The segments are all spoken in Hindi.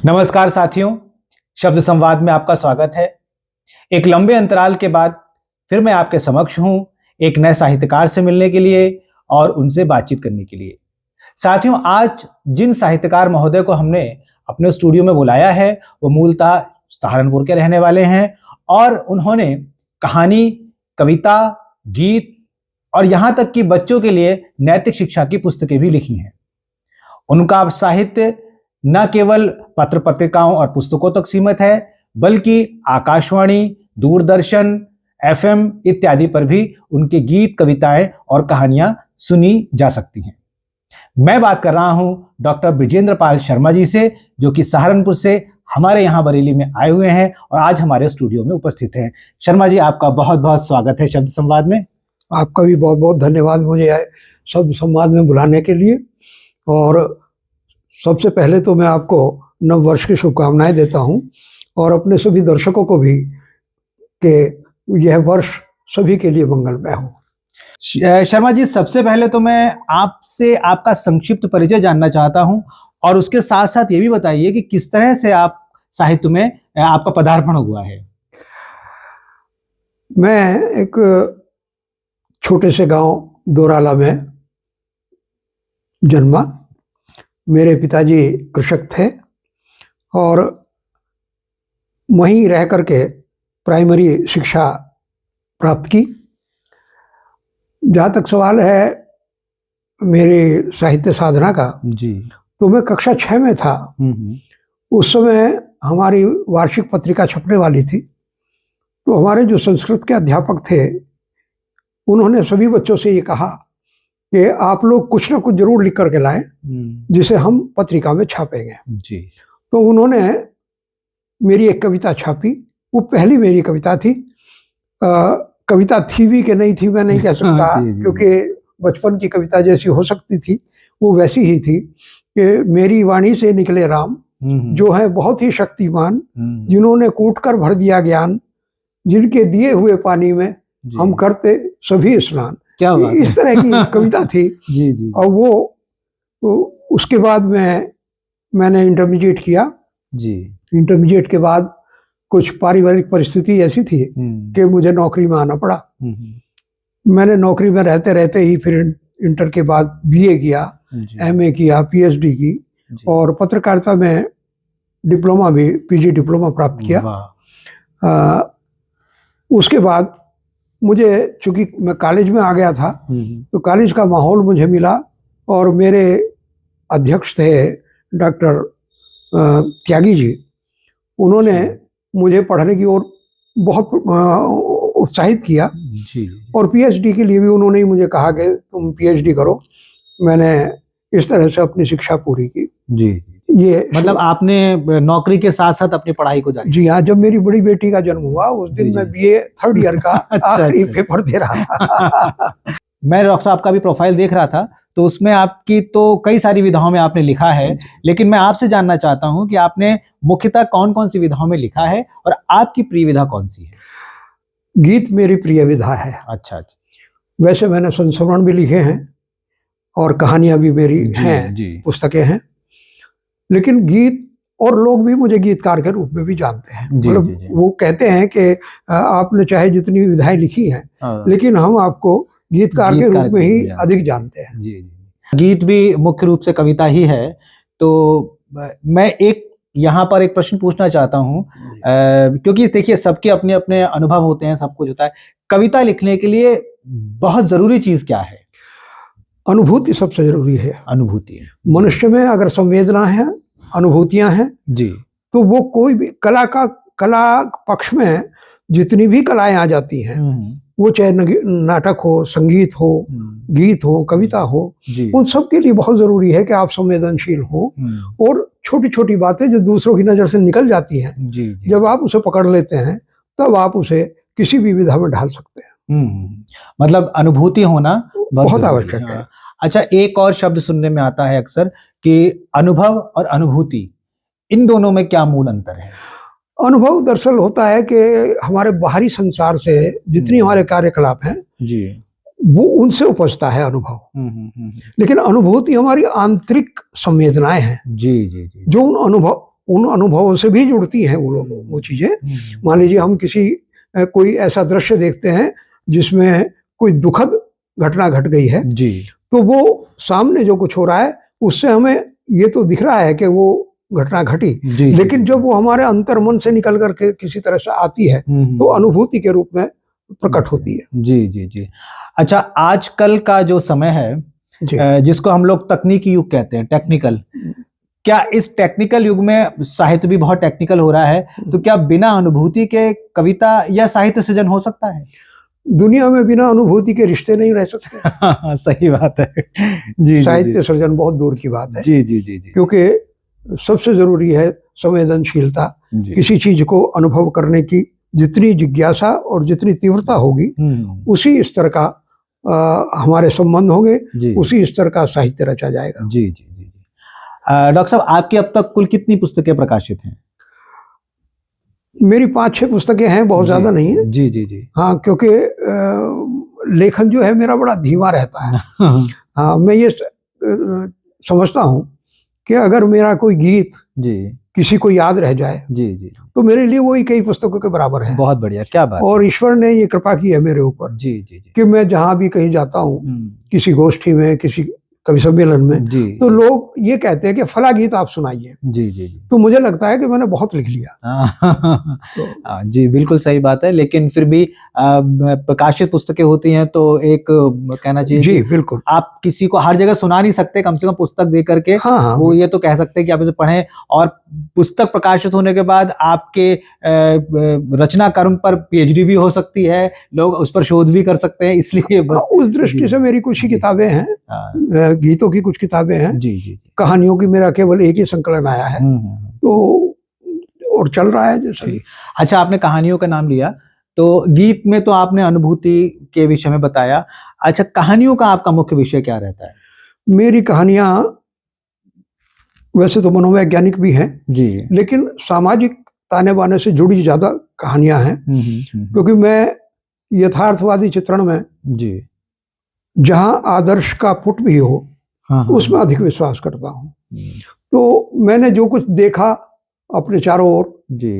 नमस्कार साथियों, शब्द संवाद में आपका स्वागत है। एक लंबे अंतराल के बाद फिर मैं आपके समक्ष हूं, एक नए साहित्यकार से मिलने के लिए और उनसे बातचीत करने के लिए। साथियों, आज जिन साहित्यकार महोदय को हमने अपने स्टूडियो में बुलाया है वो मूलतः सहारनपुर के रहने वाले हैं और उन्होंने कहानी, कविता, गीत और यहाँ तक कि बच्चों के लिए नैतिक शिक्षा की पुस्तकें भी लिखी हैं। उनका साहित्य न केवल पत्र पत्रिकाओं और पुस्तकों तक सीमित है, बल्कि आकाशवाणी, दूरदर्शन, एफएम इत्यादि पर भी उनके गीत, कविताएं और कहानियां सुनी जा सकती हैं। मैं बात कर रहा हूं डॉक्टर बृजेंद्र पाल शर्मा जी से, जो कि सहारनपुर से हमारे यहाँ बरेली में आए हुए हैं और आज हमारे स्टूडियो में उपस्थित हैं। शर्मा जी, आपका बहुत बहुत स्वागत है शब्द संवाद में। आपका भी बहुत बहुत धन्यवाद मुझे शब्द संवाद में बुलाने के लिए। और सबसे पहले तो मैं आपको नव वर्ष की शुभकामनाएं देता हूं और अपने सभी दर्शकों को भी कि यह वर्ष सभी के लिए मंगलमय हो। शर्मा जी, सबसे पहले तो मैं आपसे आपका संक्षिप्त परिचय जानना चाहता हूं और उसके साथ साथ ये भी बताइए कि किस तरह से आप साहित्य में आपका पदार्पण हुआ है। मैं एक छोटे से गांव दोराला में जन्मा। मेरे पिताजी कृषक थे और वहीं रह करके प्राइमरी शिक्षा प्राप्त की। जहाँ तक सवाल है मेरी साहित्य साधना का जी, तो मैं कक्षा 6 में था। उस समय हमारी वार्षिक पत्रिका छपने वाली थी, तो हमारे जो संस्कृत के अध्यापक थे उन्होंने सभी बच्चों से ये कहा कि आप लोग कुछ ना कुछ जरूर लिख करके लाएं जिसे हम पत्रिका में छापेंगे। जी। तो उन्होंने मेरी एक कविता छापी। वो पहली मेरी कविता थी। कविता थी भी कि नहीं थी मैं नहीं कह सकता क्योंकि बचपन की कविता जैसी हो सकती थी वो वैसी ही थी कि मेरी वाणी से निकले राम, जो है बहुत ही शक्तिमान, जिन्होंने कूट कर भर दिया ज्ञान, जिनके दिए हुए पानी में हम करते सभी स्नान। क्या बात इस तरह की कविता थी। जी जी। और वो उसके बाद मैंने इंटरमीडिएट किया। जी। इंटरमीडिएट के बाद कुछ पारिवारिक परिस्थिति ऐसी थी कि मुझे नौकरी में आना पड़ा। मैंने नौकरी में रहते रहते ही फिर इंटर के बाद बीए किया, एमए किया, पीएचडी की और पत्रकारिता में डिप्लोमा भी, पीजी डिप्लोमा प्राप्त किया। उसके बाद मुझे, चूंकि मैं कॉलेज में आ गया था, तो कॉलेज का माहौल मुझे मिला और मेरे अध्यक्ष थे डॉक्टर त्यागी जी। उन्होंने मुझे पढ़ने की ओर बहुत उत्साहित किया जी। और पीएचडी के लिए भी उन्होंने ही मुझे कहा कि तुम पीएचडी करो। मैंने इस तरह से अपनी शिक्षा पूरी की। जी। ये मतलब आपने नौकरी के साथ साथ अपनी पढ़ाई को जारी? जी हाँ। जब मेरी बड़ी बेटी का जन्म हुआ उस दिन मैं बीए थर्ड ईयर का आखिरी पेपर दे रहा था। मैं डॉक्टर साहब का भी प्रोफाइल देख रहा था तो उसमें आपकी तो कई सारी विधाओं में आपने लिखा है, लेकिन मैं आपसे जानना चाहता हूं कि आपने मुख्यतः कौन कौन सी विधाओं में लिखा है और आपकी प्रिय विधा कौन सी है? गीत मेरी प्रिय विधा है। अच्छा। वैसे मैंने संस्मरण भी लिखे हैं और कहानियां भी मेरी हैं, पुस्तकें हैं, लेकिन गीत और लोग भी मुझे गीतकार के रूप में भी जानते हैं। मतलब वो कहते हैं कि आपने चाहे जितनी विधाएं लिखी हैं लेकिन हम आपको गीतकार के रूप में ही अधिक जानते हैं। जी। गीत भी मुख्य रूप से कविता ही है। तो मैं एक यहाँ पर एक प्रश्न पूछना चाहता हूँ, क्योंकि देखिए सबके अपने अपने अनुभव होते हैं, सब कुछ होता है। कविता लिखने के लिए बहुत जरूरी चीज क्या है? अनुभूति सबसे जरूरी है। अनुभूति है। मनुष्य में अगर संवेदना है, अनुभूतियां हैं जी, तो वो कोई भी कला पक्ष में जितनी भी कलाएं आ जाती हैं, वो चाहे नाटक हो, संगीत हो, गीत हो, कविता हो, उन सब के लिए बहुत जरूरी है कि आप संवेदनशील हो और छोटी छोटी बातें जो दूसरों की नजर से निकल जाती हैं, जब आप उसे पकड़ लेते हैं तब आप उसे किसी भी विधा में ढाल सकते हैं। मतलब अनुभूति होना बहुत आवश्यक है। अच्छा, एक और शब्द सुनने में आता है अक्सर कि अनुभव और अनुभूति, इन दोनों में क्या मूल अंतर है? अनुभव दरअसल होता है कि हमारे बाहरी संसार से जितनी हमारे कार्यकलाप हैं जी, वो उनसे उपजता है अनुभव। लेकिन अनुभूति हमारी आंतरिक संवेदनाएं हैं जी जी जी, जो उन उन अनुभवों से भी जुड़ती हैं वो लोग, वो चीजें। मान लीजिए हम किसी कोई ऐसा दृश्य देखते हैं जिसमें कोई दुखद घटना घट गई है जी, तो वो सामने जो कुछ हो रहा है उससे हमें ये तो दिख रहा है कि वो घटना घटी, जी, लेकिन जब वो हमारे अंतर मन से निकल करके किसी तरह से आती है तो अनुभूति के रूप में प्रकट होती है। जी जी जी। अच्छा, आजकल का जो समय है जी। जिसको हम लोग तकनीकी युग कहते हैं, टेक्निकल, क्या इस टेक्निकल युग में साहित्य भी बहुत टेक्निकल हो रहा है, तो क्या बिना अनुभूति के कविता या साहित्य सृजन हो सकता है? दुनिया में बिना अनुभूति के रिश्ते नहीं रह सकते। सही बात है। जी जी साहित्य सृजन बहुत दूर की बात है। जी जी जी जी। क्योंकि सबसे जरूरी है संवेदनशीलता। किसी चीज को अनुभव करने की जितनी जिज्ञासा और जितनी तीव्रता होगी उसी स्तर का हमारे संबंध होंगे, उसी स्तर का साहित्य रचा जाएगा। जी जी जी। डॉक्टर साहब, आपकी अब तक कुल कितनी पुस्तकें प्रकाशित हैं? मेरी 5-6 पुस्तकें हैं, बहुत ज्यादा नहीं है। जी जी जी। हाँ, क्योंकि लेखन जो है मेरा बड़ा धीमा रहता है। हाँ, मैं ये समझता हूँ कि अगर मेरा कोई गीत जी किसी को याद रह जाए जी जी तो मेरे लिए वही कई पुस्तकों के बराबर है। बहुत बढ़िया, क्या बात। और ईश्वर ने ये कृपा की है मेरे ऊपर जी जी जी कि मैं जहाँ भी कहीं जाता हूँ, किसी गोष्ठी में, किसी कवि सम्मेलन में, तो लोग ये कहते हैं कि फला गीत आप सुनाइए। जी जी। तो मुझे लगता है कि मैंने बहुत लिख लिया। जी, बिल्कुल सही बात है, लेकिन फिर भी प्रकाशित पुस्तकें होती हैं तो एक कहना चाहिए जी बिल्कुल, आप किसी को हर जगह सुना नहीं सकते, कम से कम पुस्तक दे करके वो ये तो कह सकते हैं कि आप इसे पढ़ें, और पुस्तक प्रकाशित होने के बाद आपके रचना कर्म पर पीएचडी भी हो सकती है, लोग उस पर शोध भी कर सकते हैं, इसलिए बस उस दृष्टि से मेरी कुछ ही किताबें हैं, गीतों की कुछ किताबें हैं जी जी। कहानियों की मेरा केवल एक ही संकलन आया है तो और चल रहा है जैसे। अच्छा, आपने कहानियों का नाम लिया, तो गीत में तो आपने अनुभूति के विषय में बताया। अच्छा, कहानियों का आपका मुख्य विषय क्या रहता है? मेरी कहानियां वैसे तो मनोवैज्ञानिक भी हैं जी, लेकिन सामाजिक ताने बाने से जुड़ी ज्यादा कहानियां हैं, क्योंकि मैं यथार्थवादी चित्रण में जी जहां आदर्श का पुट भी हो उसमें अधिक विश्वास करता हूं। तो मैंने जो कुछ देखा अपने चारों ओर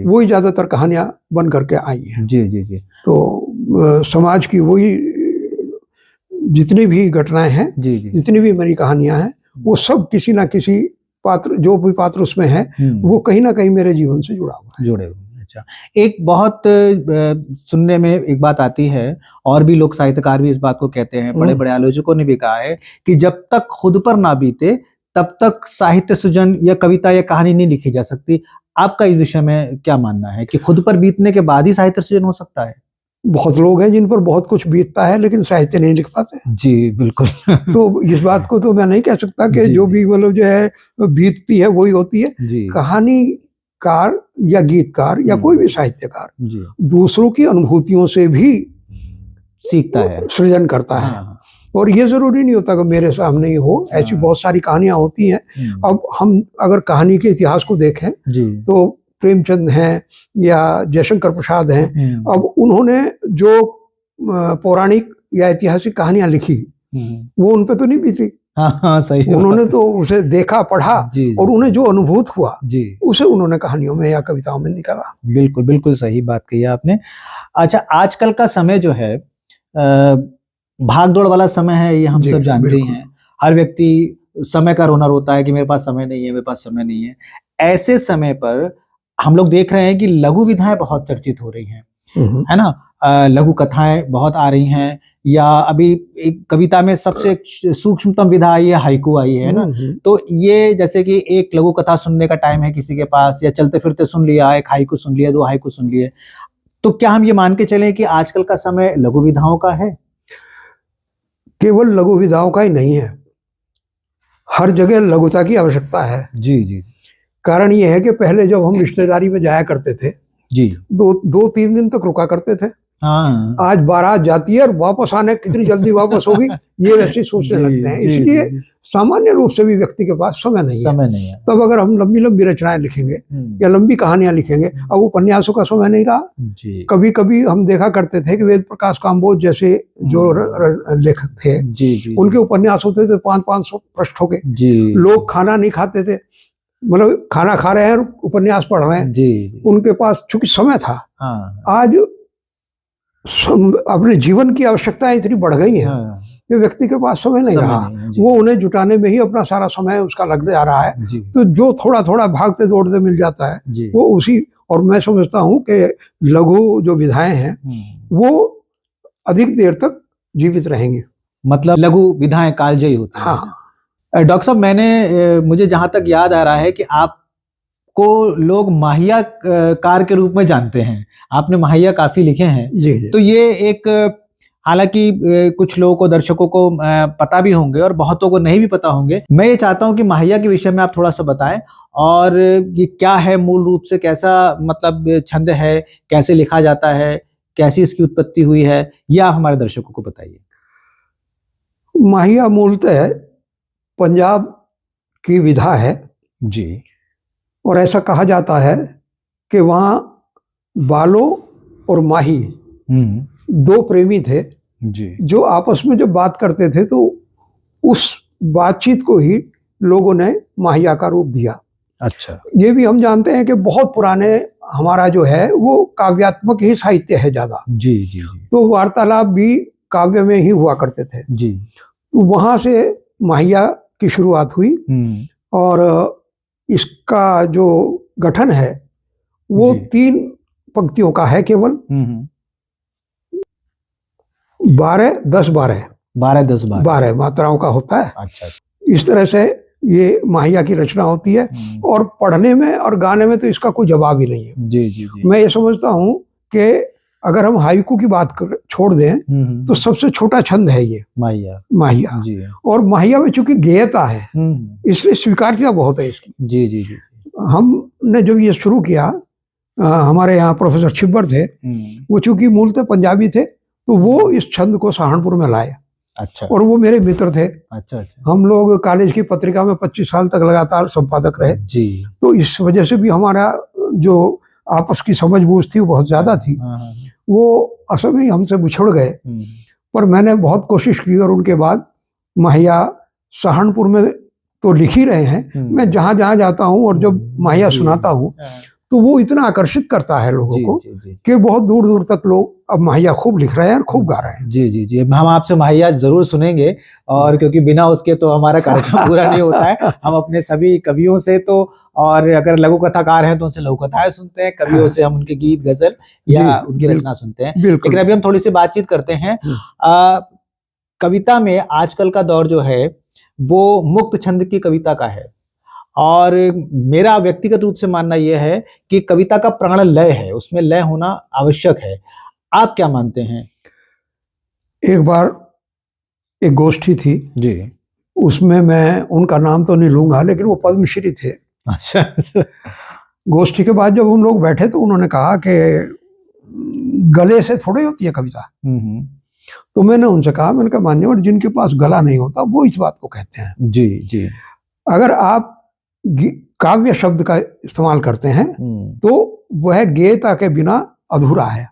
वही ज्यादातर कहानियां बन करके आई हैं जी जी जी। तो समाज की वही जितनी भी घटनाएं हैं जी जी, जितनी भी मेरी कहानियां हैं वो सब किसी ना किसी पात्र, जो भी पात्र उसमें है वो कहीं ना कहीं मेरे जीवन से जुड़ा हुआ है, जुड़े हुए। अच्छा, एक बहुत सुनने में एक बात आती है, और भी लोग साहित्यकार भी इस बात को कहते हैं, बड़े बड़े आलोचकों ने भी कहा है कि जब तक खुद पर ना बीते तब तक साहित्य सृजन या कविता या कहानी नहीं लिखी जा सकती। आपका इस विषय में क्या मानना है कि खुद पर बीतने के बाद ही साहित्य सृजन हो सकता है? बहुत लोग हैं जिन पर बहुत कुछ बीतता है लेकिन साहित्य नहीं लिख पाते। जी बिल्कुल। तो इस बात को तो मैं नहीं कह सकता कि जो भी मतलब जो है बीतती है वही होती है। कहानीकार या गीतकार या कोई भी साहित्यकार दूसरों की अनुभूतियों से भी सीखता है, सृजन करता है। और ये जरूरी नहीं होता कि मेरे सामने ही हो, ऐसी बहुत सारी कहानियां होती हैं। अब हम अगर कहानी के इतिहास को देखें तो प्रेमचंद हैं या जयशंकर प्रसाद हैं, अब उन्होंने जो पौराणिक या ऐतिहासिक कहानियां लिखी वो उन पे तो नहीं बीती। हाँ, सही। उन्होंने तो उसे देखा, पढ़ा और उन्हें जो अनुभूत हुआ उसे उन्होंने कहानियों में या कविताओं में निकाला। बिल्कुल बिल्कुल सही बात कही आपने। अच्छा, आजकल का समय जो है भाग दौड़ वाला समय है, ये हम सब जानते ही हैं। हर व्यक्ति समय का रोना रोता है कि मेरे पास समय नहीं है, मेरे पास समय नहीं है। ऐसे समय पर हम लोग देख रहे हैं कि लघु विधाएं बहुत चर्चित हो रही हैं, है ना? लघु कथाएं बहुत आ रही हैं, या अभी एक कविता में सबसे सूक्ष्मतम विधा आई है, हाइकू आई है ना? तो ये जैसे कि एक लघु कथा सुनने का टाइम है किसी के पास, या चलते फिरते सुन लिया, एक हाइकू सुन लिया, 2 हाइकू सुन लिए, तो क्या हम ये मान के चलें कि आजकल का समय लघु विधाओं का है? केवल लघु विधाओं का ही नहीं है, हर जगह लघुता की आवश्यकता है। जी जी। कारण ये है कि पहले जब हम रिश्तेदारी में जाया करते थे जी 2-3 दिन तक रुका करते थे। हाँ। आज बारात जाती है और वापस आने कितनी जल्दी वापस होगी ये वैसे सोचने लगते हैं। इसलिए सामान्य रूप से भी व्यक्ति के पास समय नहीं है। तब अगर हम लंबी लंबी रचनाएं लिखेंगे या लंबी कहानियां लिखेंगे, अब उपन्यासों का समय नहीं रहा। कभी कभी हम देखा करते थे कि वेद प्रकाश काम्बोज जैसे जो लेखक थे उनके उपन्यास होते थे 500-500 पृष्ठों के। लोग खाना नहीं खाते थे, मतलब खाना खा रहे हैं, उपन्यास पढ़ रहे हैं जी। उनके पास चूंकि समय था। हाँ आज अपने जीवन की आवश्यकताएं इतनी बढ़ गई हैं हाँ कि व्यक्ति के पास समय नहीं रहा। नहीं है, जी। वो उन्हें जुटाने में ही अपना सारा समय उसका लग जा रहा है। जी तो जो थोड़ा थोड़ा भागते दौड़ते मिल जाता है जी। वो उसी, और मैं समझता हूँ कि लघु जो विधाएं हैं वो अधिक देर तक जीवित रहेंगी। मतलब लघु विधाएं कालजयी होती हैं। हाँ। डॉक्टर साहब, मुझे जहां तक याद आ रहा है कि आपको लोग माहिया कार के रूप में जानते हैं। आपने माहिया काफी लिखे हैं। जी जी। तो ये एक, हालांकि कुछ लोगों को, दर्शकों को पता भी होंगे और बहुतों को नहीं भी पता होंगे। मैं ये चाहता हूं कि माहिया के विषय में आप थोड़ा सा बताएं, और ये क्या है मूल रूप से, कैसा मतलब छंद है, कैसे लिखा जाता है, कैसी इसकी उत्पत्ति हुई है, ये आप हमारे दर्शकों को बताइए। माहिया मूलतः पंजाब की विधा है जी। और ऐसा कहा जाता है कि वहाँ बालो और माही दो प्रेमी थे जी। जो आपस में जब बात करते थे तो उस बातचीत को ही लोगों ने माहिया का रूप दिया। अच्छा। ये भी हम जानते हैं कि बहुत पुराने हमारा जो है वो काव्यात्मक ही साहित्य है ज्यादा। जी जी जी। तो वार्तालाप भी काव्य में ही हुआ करते थे। जी। तो वहां से माहिया की शुरुआत हुई और इसका जो गठन है वो 3 पंक्तियों का है केवल। 12 मात्राओं का होता है। अच्छा। इस तरह से ये माहिया की रचना होती है और पढ़ने में और गाने में तो इसका कोई जवाब ही नहीं है। जी जी जी। मैं ये समझता हूँ कि अगर हम हाइकू की बात छोड़ दें तो सबसे छोटा छंद है ये माहिया जी। और माहिया में चूंकि गेयता है इसलिए स्वीकार्यता बहुत है इसकी। जी जी जी। हमने जब ये शुरू किया, हमारे यहाँ प्रोफेसर छिब्बर थे, वो चूंकि मूलतः पंजाबी थे तो वो इस छंद को सहारनपुर में लाए। अच्छा। और वो मेरे मित्र थे। अच्छा अच्छा। हम लोग कॉलेज की पत्रिका में 25 साल तक लगातार संपादक रहे जी। तो इस वजह से भी हमारा जो आपस की समझ बूझ थी वो बहुत ज्यादा थी। वो असल में हमसे बिछड़ गए, पर मैंने बहुत कोशिश की और उनके बाद माहिया सहारनपुर में तो लिख ही रहे हैं। मैं जहां जहां जाता हूं और जब माहिया सुनाता हूं तो वो इतना आकर्षित करता है लोगों को कि बहुत दूर दूर तक लोग अब माहिया खूब लिख रहे हैं और खूब गा रहे हैं। जी जी जी। हम आपसे माहिया जरूर सुनेंगे, और क्योंकि बिना उसके तो हमारा कार्यक्रम पूरा नहीं होता है। हम अपने सभी कवियों से तो, और अगर लघु कथाकार हैं तो उनसे लघु कथाएं सुनते हैं, कवियों से हम उनके गीत गजल या उनकी रचना सुनते हैं। लेकिन अभी हम थोड़ी सी बातचीत करते हैं। कविता में आजकल का दौर जो है वो मुक्त छंद की कविता का है, और मेरा व्यक्तिगत रूप से मानना यह है कि कविता का प्राण लय है, उसमें लय होना आवश्यक है। आप क्या मानते हैं? एक बार एक गोष्ठी थी जी, उसमें मैं उनका नाम तो नहीं लूंगा लेकिन वो पद्मश्री थे। अच्छा। गोष्ठी के बाद जब हम लोग बैठे तो उन्होंने कहा कि गले से थोड़ी होती है कविता। तो मैंने उनसे कहा, मैंने कहा मान्यवर, जिनके पास गला नहीं होता वो इस बात को कहते हैं। जी जी। अगर आप काव्य शब्द का इस्तेमाल करते हैं तो वह गेयता के बिना अधूरा है।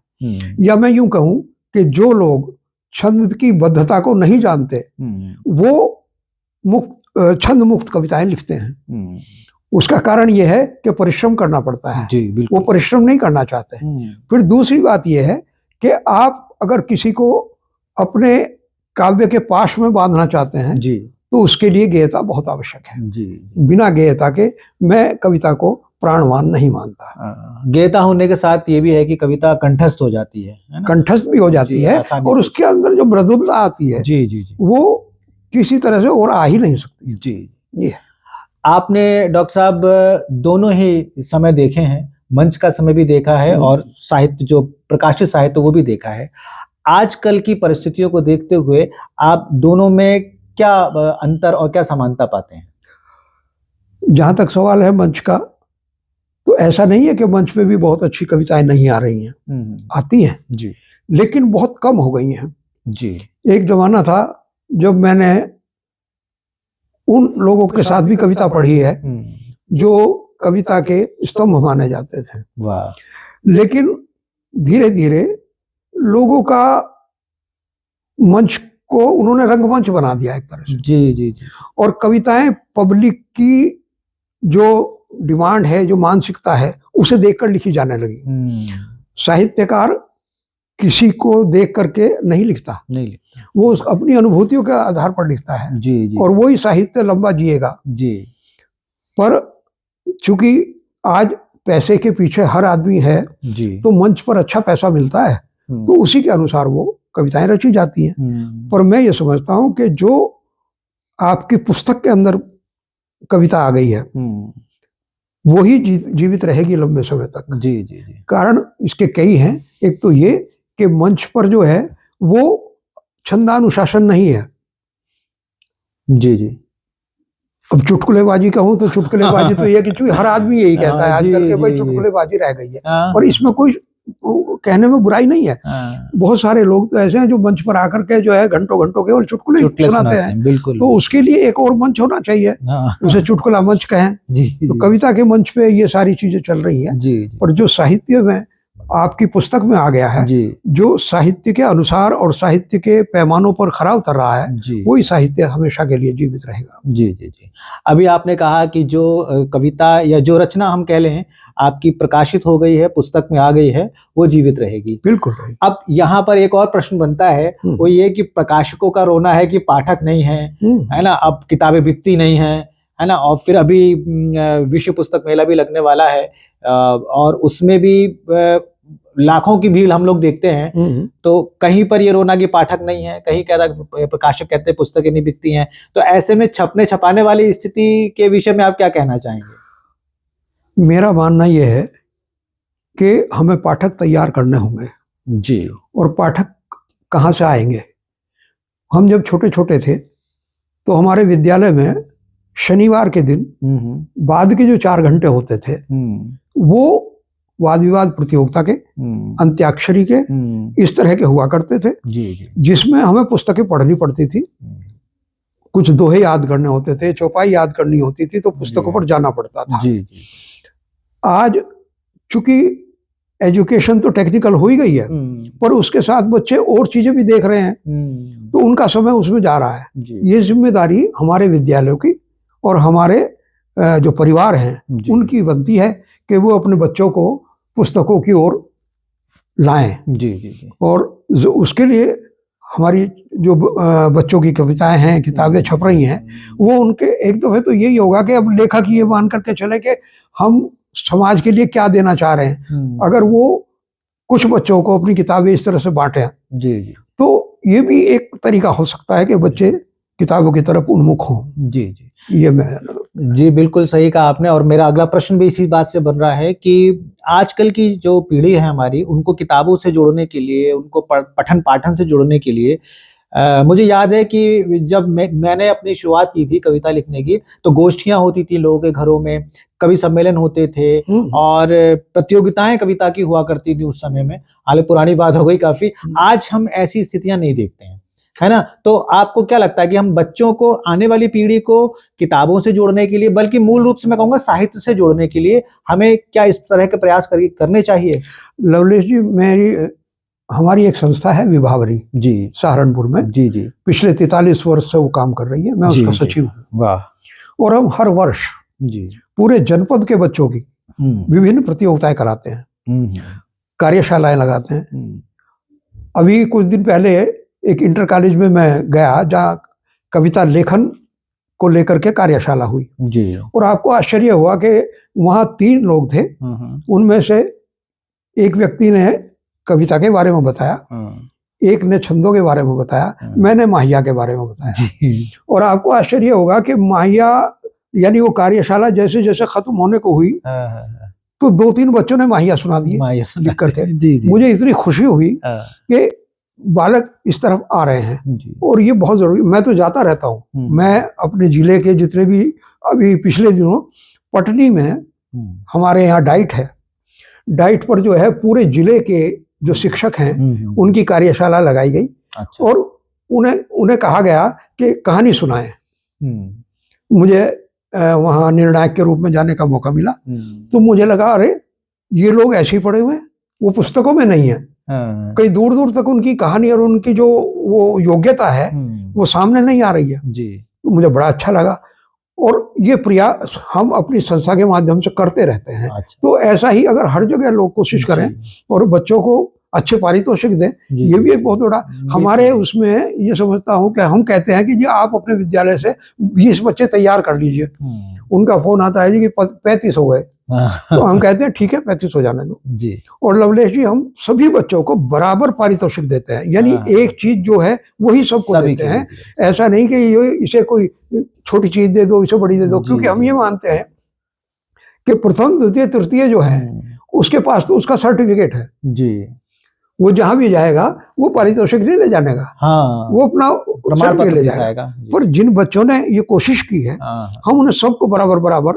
या मैं यूं कहूं कि जो लोग छंद की बद्धता को नहीं जानते वो छंद मुक्त कविताएं लिखते हैं। उसका कारण यह है कि परिश्रम करना पड़ता है। जी, बिल्कुल। वो परिश्रम नहीं करना चाहते। फिर दूसरी बात यह है कि आप अगर किसी को अपने काव्य के पाश में बांधना चाहते हैं जी, तो उसके लिए गेयता बहुत आवश्यक है। जी। बिना गेयता के मैं कविता को प्राणवान नहीं मानता। गेयता होने के साथ ये भी है कि कविता कंठस्थ हो जाती है ना? कंठस्थ भी हो जाती है और उसके अंदर जो मृदुलता आती है जी जी जी, वो किसी तरह से और आ ही नहीं सकती। जी। ये आपने डॉक्टर साहब दोनों ही समय देखे हैं, मंच का समय भी देखा है और साहित्य जो प्रकाशित साहित्य वो भी देखा है। आजकल की परिस्थितियों को देखते हुए आप दोनों में क्या अंतर और क्या समानता पाते हैं? जहां तक सवाल है मंच का, तो ऐसा नहीं है कि मंच पे भी बहुत अच्छी कविताएं नहीं आ रही हैं, आती हैं जी, लेकिन बहुत कम हो गई हैं जी। एक जमाना था जब मैंने उन लोगों के साथ भी कविता पढ़ी है जो कविता के स्तंभ माने जाते थे। वाह। लेकिन धीरे धीरे लोगों का मंच को उन्होंने रंगमंच बना दिया एक तरह से। जी जी जी। और कविताएं पब्लिक की जो डिमांड है, जो मानसिकता है, उसे देखकर लिखी जाने लगी। साहित्यकार किसी को देख करके नहीं लिखता, वो अपनी अनुभूतियों के आधार पर लिखता है। जी। और वही साहित्य लंबा जिएगा। जी। पर चूंकि आज पैसे के पीछे हर आदमी है जी, तो मंच पर अच्छा पैसा मिलता है, तो उसी के अनुसार वो कविताएं रची जाती हैं। पर मैं ये समझता हूं कि जो आपकी पुस्तक के अंदर कविता आ गई है, वही जीवित रहेगी लंबे समय तक। जी जी जी। कारण इसके कई हैं। एक तो ये कि मंच पर जो है वो छंदानुशासन नहीं है। जी जी। अब चुटकुलेबाजी कहूं तो चुटकुलेबाजी तो ये कि हर आदमी यही कहता है आजकल के भाई चुटकुलेबाजी रह गई है, और इसमें कोई कहने में बुराई नहीं है। बहुत सारे लोग तो ऐसे हैं जो मंच पर आकर के जो है घंटों घंटों केवल चुटकुले सुनाते हैं। बिल्कुल। तो उसके लिए एक और मंच होना चाहिए, उसे चुटकुला मंच कहें। तो कविता के मंच पे ये सारी चीजें चल रही है। और जो साहित्य में आपकी पुस्तक में आ गया है, जो साहित्य के अनुसार और साहित्य के पैमानों पर खरा उतर रहा है, वही साहित्य हमेशा के लिए जीवित रहेगा। जी जी जी। अभी आपने कहा कि जो कविता या जो रचना हम कह लें आपकी प्रकाशित हो गई है, पुस्तक में आ गई है, वो जीवित रहेगी। बिल्कुल। अब यहाँ पर एक और प्रश्न बनता है, वो ये कि प्रकाशकों का रोना है कि पाठक नहीं है, है ना। अब किताबें बिकती नहीं है ना। और फिर अभी विश्व पुस्तक मेला भी लगने वाला है, और उसमें भी लाखों की भीड़ हम लोग देखते हैं। तो कहीं पर ये रोना कि पाठक नहीं है, कहीं प्रकाशक कहते हैं पुस्तकें नहीं बिकती हैं। तो ऐसे में छपने छपाने वाली स्थिति के विषय में आप क्या कहना चाहेंगे? मेरा मानना यह है कि हमें पाठक तैयार करने होंगे जी। और पाठक कहाँ से आएंगे? हम जब छोटे छोटे थे तो हमारे विद्यालय में शनिवार के दिन बाद के जो 4 घंटे होते थे, वो वाद विवाद प्रतियोगिता के, अंत्याक्षरी के, इस तरह के हुआ करते थे। जी जी। जिसमें हमें पुस्तकें पढ़नी पड़ती थी, कुछ दोहे याद करने होते थे, चौपाई याद करनी होती थी, तो पुस्तकों पर जाना पड़ता था। जी जी। आज चूंकि एजुकेशन तो टेक्निकल हो ही गई है, पर उसके साथ बच्चे और चीजें भी देख रहे हैं, तो उनका समय उसमें जा रहा है। ये जिम्मेदारी हमारे विद्यालयों की और हमारे जो परिवार हैं उनकी बनती है कि वो अपने बच्चों को पुस्तकों की ओर लाएं। जी जी। और उसके लिए हमारी जो बच्चों की कविताएं हैं, किताबें छप रही हैं, वो उनके एक दफे तो यही होगा कि अब लेखक ये मान करके चले कि हम समाज के लिए क्या देना चाह रहे हैं। अगर वो कुछ बच्चों को अपनी किताबें इस तरह से बांटें जी जी, तो ये भी एक तरीका हो सकता है कि बच्चे किताबों की तरफ उन्मुख हों। जी जी, ये मैं जी बिल्कुल सही कहा आपने। और मेरा अगला प्रश्न भी इसी बात से बन रहा है कि आजकल की जो पीढ़ी है हमारी, उनको किताबों से जोड़ने के लिए, उनको पठन पाठन से जोड़ने के लिए मुझे याद है कि जब मैंने अपनी शुरुआत की थी कविता लिखने की, तो गोष्ठियां होती थी लोगों के घरों में, कवि सम्मेलन होते थे और प्रतियोगिताएं कविता की हुआ करती थी उस समय में। हालांकि पुरानी बात हो गई काफी, आज हम ऐसी स्थितियां नहीं देखते हैं, है ना। तो आपको क्या लगता है कि हम बच्चों को, आने वाली पीढ़ी को किताबों से जोड़ने के लिए, बल्कि मूल रूप से मैं कहूँगा साहित्य से जोड़ने के लिए हमें क्या इस तरह के प्रयास करने चाहिए? लवलेश जी, हमारी एक संस्था है विभावरी जी, सहारनपुर में। जी जी, पिछले 43 वर्ष से वो काम कर रही है, मैं उसका सचिव हूँ। वाह। और हम हर वर्ष जी पूरे जनपद के बच्चों की विभिन्न प्रतियोगिताएं कराते हैं, कार्यशालाएं लगाते हैं। अभी कुछ दिन पहले एक इंटर कॉलेज में मैं गया, जहाँ कविता लेखन को लेकर के कार्यशाला हुई जी। और आपको आश्चर्य हुआ कि वहाँ 3 लोग थे, उनमें से एक व्यक्ति ने कविता के बारे में बताया, एक ने छंदों के बारे में बताया, मैंने माहिया के बारे में बताया। और आपको आश्चर्य होगा कि माहिया, यानी वो कार्यशाला जैसे जैसे खत्म होने को हुई, तो 2-3 बच्चों ने माहिया सुना दिए लिख करके। जी जी। मुझे इतनी खुशी हुई कि बालक इस तरफ आ रहे हैं और ये बहुत जरूरी। मैं तो जाता रहता हूँ, मैं अपने जिले के जितने भी, अभी पिछले दिनों पटनी में हमारे यहाँ डाइट है, डाइट पर जो है पूरे जिले के जो शिक्षक हैं उनकी कार्यशाला लगाई गई। अच्छा। और उन्हें कहा गया कि कहानी सुनाएं। मुझे वहाँ निर्णायक के रूप में जाने का मौका मिला, तो मुझे लगा अरे ये लोग ऐसे ही पढ़े हुए हैं, वो पुस्तकों में नहीं है। कई दूर दूर तक उनकी कहानी और उनकी जो वो योग्यता है वो सामने नहीं आ रही है जी। तो मुझे बड़ा अच्छा लगा। और ये प्रयास हम अपनी संस्था के माध्यम से करते रहते हैं। अच्छा। तो ऐसा ही अगर हर जगह लोग कोशिश करें और बच्चों को अच्छे पारितोषिक दें, ये भी एक बहुत बड़ा हमारे उसमें ये समझता हूँ कि हम कहते हैं कि जी आप अपने विद्यालय से 20 बच्चे तैयार कर लीजिए। उनका फोन आता है जी कि 35 हो गए, तो हम कहते हैं ठीक है 35 हो जाने दो जी। और लवलेश जी हम सभी बच्चों को बराबर पारितोषिक देते हैं, यानी एक चीज जो है वही सबको देते हैं। ऐसा नहीं कि ये इसे कोई छोटी चीज दे दो, इसे बड़ी दे दो, क्योंकि हम ये मानते हैं कि प्रथम द्वितीय तृतीय जो है उसके पास तो उसका सर्टिफिकेट है जी, वो जहां भी जाएगा वो पारितोषिक नहीं ले जाने का, हाँ, वो अपना प्रमाण पत्र ले जाएगा। पर जिन बच्चों ने ये कोशिश की है हम उन्हें सबको बराबर बराबर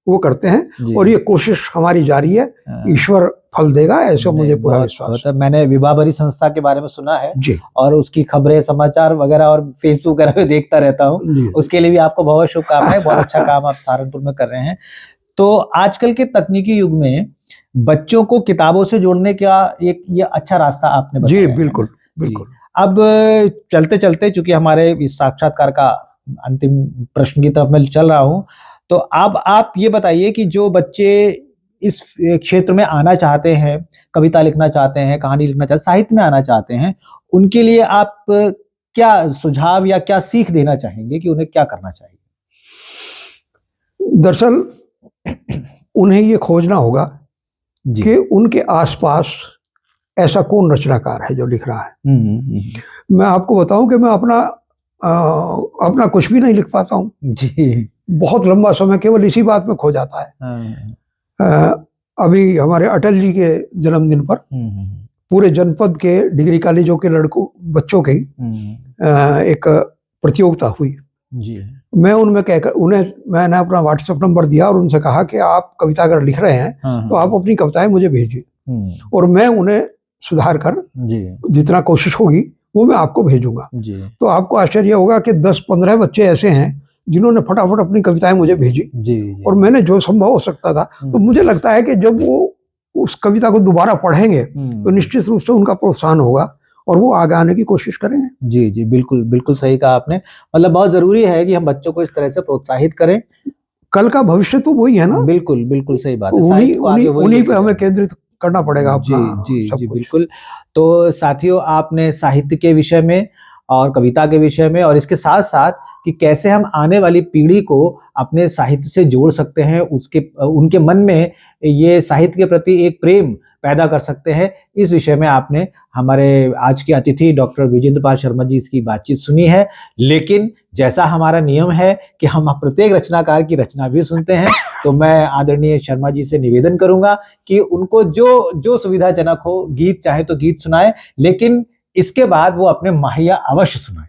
वो करते हैं और ये कोशिश हमारी जारी है, ईश्वर फल देगा, ऐसे मुझे पूरा विश्वास है। मैंने विवाहभरी संस्था के बारे में सुना है जी, और उसकी खबरें समाचार वगैरह और फेसबुक वगैरह पे देखता रहता हूँ, उसके लिए भी आपको बहुत शुभकामनाएं। बहुत अच्छा काम आप सहारनपुर में कर रहे हैं। तो आजकल के तकनीकी युग में बच्चों को किताबों से जोड़ने का एक ये अच्छा रास्ता आपने बताया। जी बिल्कुल बिल्कुल। अब चलते चलते चूंकि हमारे इस साक्षात्कार का अंतिम प्रश्न की तरफ मैं चल रहा हूँ, तो अब आप ये बताइए कि जो बच्चे इस क्षेत्र में आना चाहते हैं, कविता लिखना चाहते हैं, कहानी लिखना चाहते हैं, साहित्य में आना चाहते हैं, उनके लिए आप क्या सुझाव या क्या सीख देना चाहेंगे कि उन्हें क्या करना चाहिए? दरअसल उन्हें ये खोजना होगा कि उनके आसपास ऐसा कौन रचनाकार है जो लिख रहा है। मैं आपको बताऊं कि मैं अपना कुछ भी नहीं लिख पाता हूँ जी, बहुत लंबा समय केवल इसी बात में खो जाता है। अभी हमारे अटल जी के जन्मदिन पर पूरे जनपद के डिग्री कॉलेजों के बच्चों की एक प्रतियोगिता हुई जी। मैं उनमें कहकर मैंने अपना व्हाट्सएप नंबर दिया और उनसे कहा कि आप कविता अगर लिख रहे हैं तो आप अपनी कविताएं मुझे भेजिए और मैं उन्हें सुधार कर जितना कोशिश होगी वो मैं आपको भेजूंगा। तो आपको आश्चर्य होगा कि 10-15 बच्चे ऐसे हैं जिन्होंने फटाफट अपनी कविताएं मुझे भेजी जी। और मैंने जो संभव हो सकता था, तो मुझे लगता है कि जब वो उस कविता को दोबारा पढ़ेंगे तो निश्चित रूप से उनका प्रोत्साहन होगा और वो आगे आने की कोशिश करेंगे। जी जी बिल्कुल बिल्कुल सही कहा आपने। मतलब बहुत जरूरी है कि हम बच्चों को इस तरह से प्रोत्साहित करें, कल का भविष्य तो वही है ना। बिल्कुल बिल्कुल सही बात है, उन्हीं पे हमें केंद्रित करना पड़ेगा जी जी जी बिल्कुल। तो साथियों, आपने साहित्य के विषय में और कविता के विषय में और इसके साथ साथ कि कैसे हम आने वाली पीढ़ी को अपने साहित्य से जोड़ सकते हैं, उनके मन में ये साहित्य के प्रति एक प्रेम पैदा कर सकते हैं, इस विषय में आपने हमारे आज के अतिथि डॉक्टर विजेंद्र पाल शर्मा जी की बातचीत सुनी है। लेकिन जैसा हमारा नियम है कि हम प्रत्येक रचनाकार की रचना भी सुनते हैं, तो मैं आदरणीय शर्मा जी से निवेदन करूंगा कि उनको जो सुविधाजनक हो, गीत चाहे तो गीत सुनाए, लेकिन इसके बाद वो अपने माहिया अवश्य सुनाए।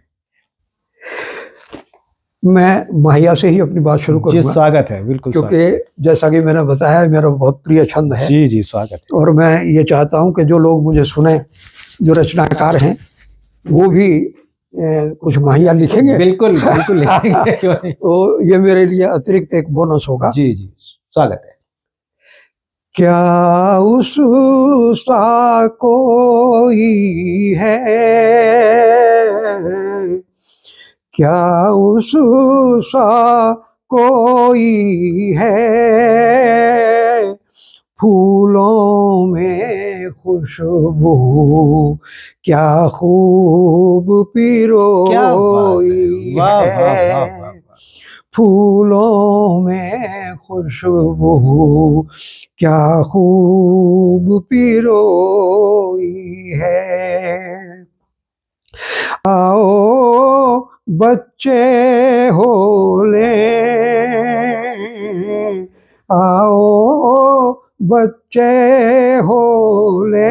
मैं माहिया से ही अपनी बात शुरू करूंगा। जी स्वागत है, बिल्कुल, क्योंकि जैसा कि मैंने बताया मेरा बहुत प्रिय छंद है। जी जी स्वागत है। और मैं ये चाहता हूं कि जो लोग मुझे सुने, जो रचनाकार हैं, वो भी कुछ माहिया लिखेंगे। बिल्कुल बिल्कुल लिखेंगे। तो ये मेरे लिए अतिरिक्त एक बोनस होगा। जी जी स्वागत है। क्या उस सा कोई है, क्या उस सा कोई है, फूलों में खुशबू क्या खूब पिरोई है, फूलों में खुशबू क्या खूब पिरोई है। आओ बच्चे हो ले, आओ बच्चे हो ले,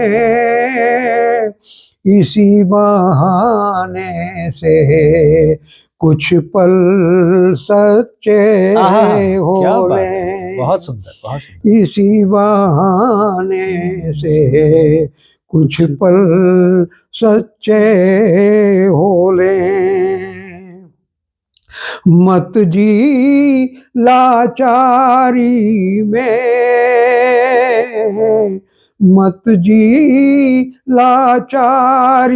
इसी बहाने से कुछ पल सच्चे हो ले। बहुत सुंदर, बहुत सुंदर। इसी बहाने से कुछ पल सच्चे हो ले। मत जी लाचारी में, मत जी लाचारी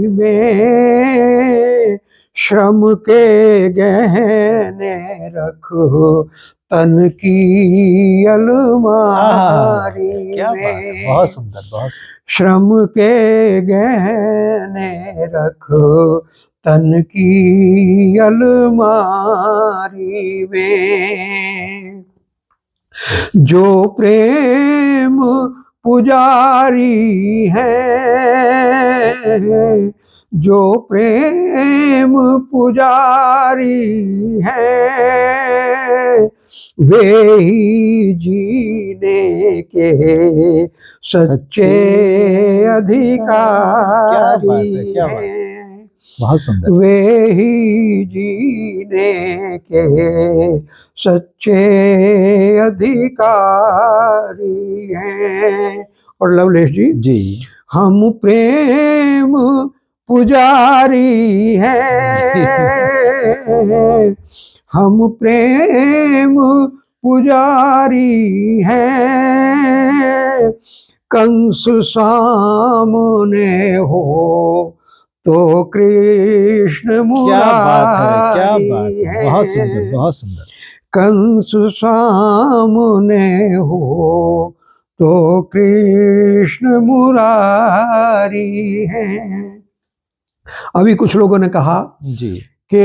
में, श्रम के गहने रखो तन की अलमारी क्या बात है, में। बहुत सुंदर, बहुत सुंदर। श्रम के गहने रखो तन की अलमारी में। जो प्रेम पुजारी है, जो प्रेम पुजारी है, वे ही जीने के सच्चे अधिकारी क्या बात है, हैं। बहुत सुंदर। वे ही जीने के सच्चे अधिकारी हैं। और लवलेश जी, जी, हम प्रेम पुजारी हैं, हम प्रेम पुजारी हैं। कंस सामने हो तो कृष्ण क्या बात है, क्या बात मुरारी है, बहुत सुंदर, हैं। बहुत सुंदर। कंस सामने हो तो कृष्ण मुरारी हैं। अभी कुछ लोगों ने कहा जी, कि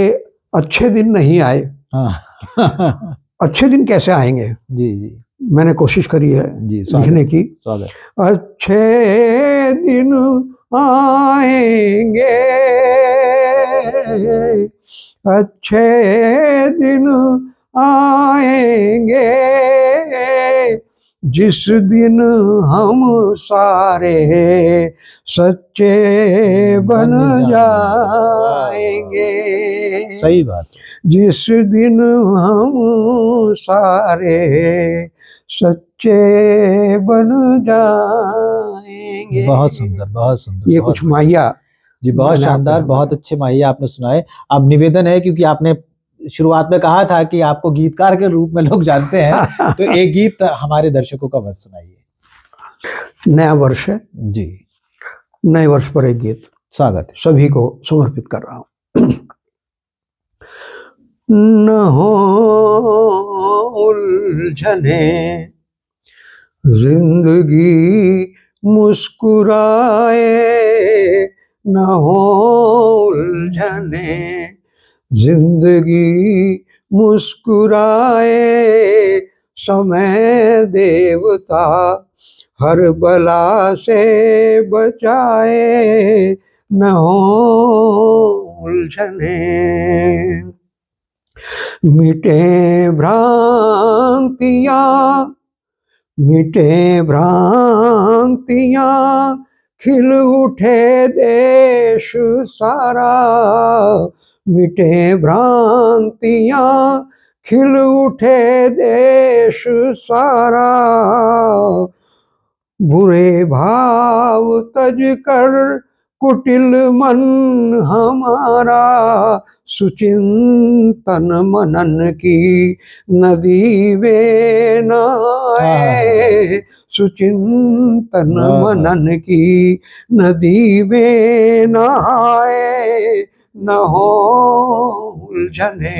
अच्छे दिन नहीं आए। हाँ। अच्छे दिन कैसे आएंगे? जी जी मैंने कोशिश करी है जी, स्वागत, लिखने की। स्वागत। अच्छे दिन आएंगे, अच्छे दिन आएंगे, जिस दिन हम सारे सच्चे बन जाएंगे। सही बात। जिस दिन हम सारे सच्चे बन जाएंगे। बहुत सुंदर, बहुत सुंदर। ये बहुत कुछ माहिया जी, बहुत मैंने शानदार, आपको बहुत अच्छे माहिया आपने सुनाए। अब निवेदन है, क्योंकि आपने शुरुआत में कहा था कि आपको गीतकार के रूप में लोग जानते हैं, तो एक गीत हमारे दर्शकों का बस सुनाइए। नया वर्ष है जी, नए वर्ष पर एक गीत स्वागत है। सभी को समर्पित कर रहा हूं। न हो उलझने जिंदगी मुस्कुराए, न हो उलझने जिंदगी मुस्कुराए, समय देवता हर बला से बचाए, न हो उलझने। मिटे भ्रांतियां, मिटे भ्रांतियां, खिल उठे देश सारा, मिटे भ्रांतियां, खिल उठे देश सारा, बुरे भाव तज कर कुटिल मन हमारा, सुचिंतन मनन की नदी वे नाए, सुचिंतन मनन की नदी वे नहाए, न हो उलझने।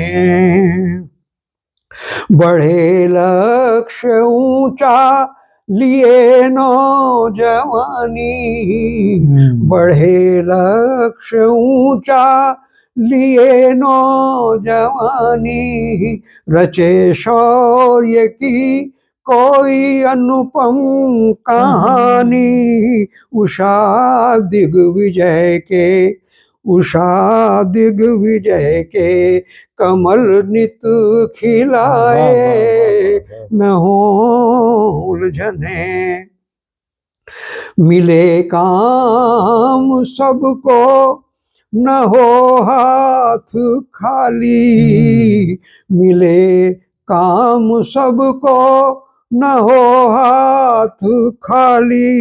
बढ़े लक्ष्य ऊंचा लिए नौजवानी, बढ़े लक्ष्य ऊंचा लिए नौजवानी, रचे शौर्य की कोई अनुपम कहानी, उषा दिग्विजय के, उषा दिग्विजय के कमल नित खिलाए, न हो उलझने। मिले काम सबको, न हो हाथ खाली, मिले काम सबको, न हो हाथ खाली,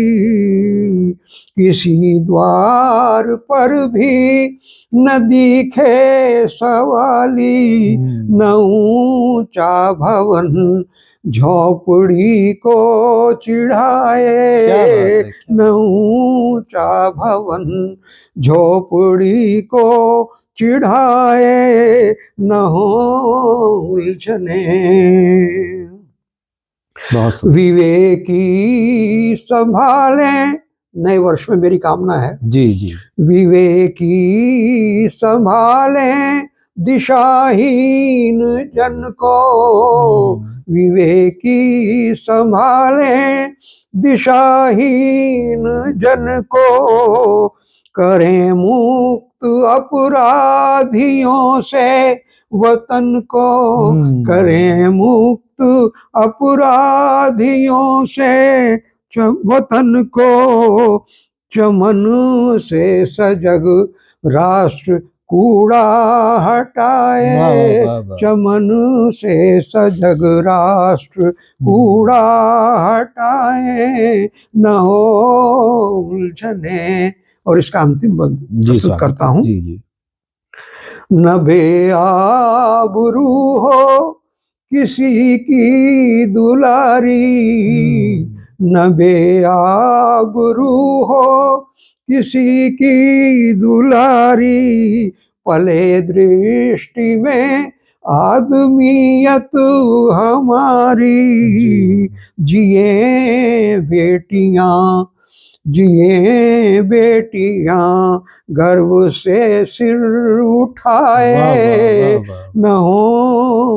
किसी द्वार पर भी न दिखे सवाली, न ऊंचा भवन झोपड़ी को चिढ़ाए, न ऊंचा भवन झोपड़ी को चिढ़ाए न हो उलझने। विवेकी संभाले, नए वर्ष में मेरी कामना है। जी जी। विवेकी संभाले दिशाहीन जन को, विवेकी संभाले दिशाहीन जन को, करें मुक्त अपराधियों से वतन को, करें मुक्त अपराधियों से वतन को, चमन से सजग राष्ट्र कूड़ा हटाए, चमन से सजग राष्ट्र कूड़ा हटाए, न हो उलझने। और इसका अंतिम बंद प्रस्तुत करता हूँ। जी जी। न बेआबरू हो किसी की दुलारी, न बेआबरू हो किसी की दुलारी, पले दृष्टि में आदमियत हमारी, जिए बेटियां, जिए बेटियां गर्व से सिर उठाए, न हो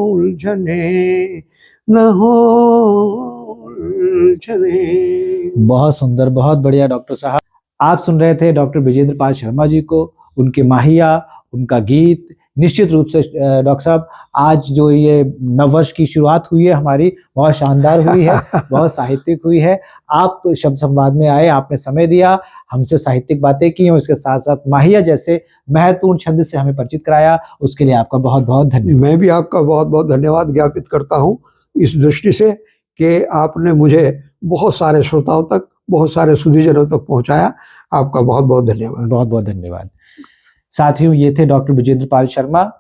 उलझने, न हो उलझने। बहुत सुंदर, बहुत बढ़िया डॉक्टर साहब। आप सुन रहे थे डॉक्टर विजेंद्र पाल शर्मा जी को, उनके माहिया, उनका गीत। निश्चित रूप से डॉक्टर साहब, आज जो ये नववर्ष की शुरुआत हुई है हमारी, बहुत शानदार हुई है, बहुत साहित्यिक हुई है। आप शब्द संवाद में आए, आपने समय दिया, हमसे साहित्यिक बातें की और इसके साथ साथ माहिया जैसे महत्वपूर्ण छंद से हमें परिचित कराया, उसके लिए आपका बहुत बहुत धन्यवाद। मैं भी आपका बहुत बहुत धन्यवाद ज्ञापित करता हूँ इस दृष्टि से कि आपने मुझे बहुत सारे श्रोताओं तक, बहुत सारे सुधीजनों तक पहुँचाया। आपका बहुत बहुत धन्यवाद। बहुत बहुत धन्यवाद। साथियों, ये थे डॉक्टर विजेंद्र पाल शर्मा।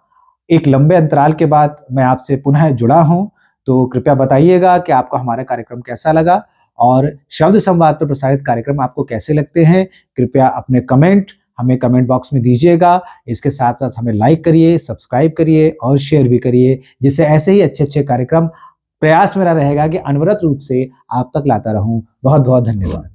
एक लंबे अंतराल के बाद मैं आपसे पुनः जुड़ा हूं, तो कृपया बताइएगा कि आपको हमारा कार्यक्रम कैसा लगा और शब्द संवाद पर प्रसारित कार्यक्रम आपको कैसे लगते हैं। कृपया अपने कमेंट हमें कमेंट बॉक्स में दीजिएगा। इसके साथ साथ हमें लाइक करिए, सब्सक्राइब करिए और शेयर भी करिए, जिससे ऐसे ही अच्छे अच्छे कार्यक्रम, प्रयास मेरा रहेगा कि अनवरत रूप से आप तक लाता रहूं। बहुत बहुत धन्यवाद।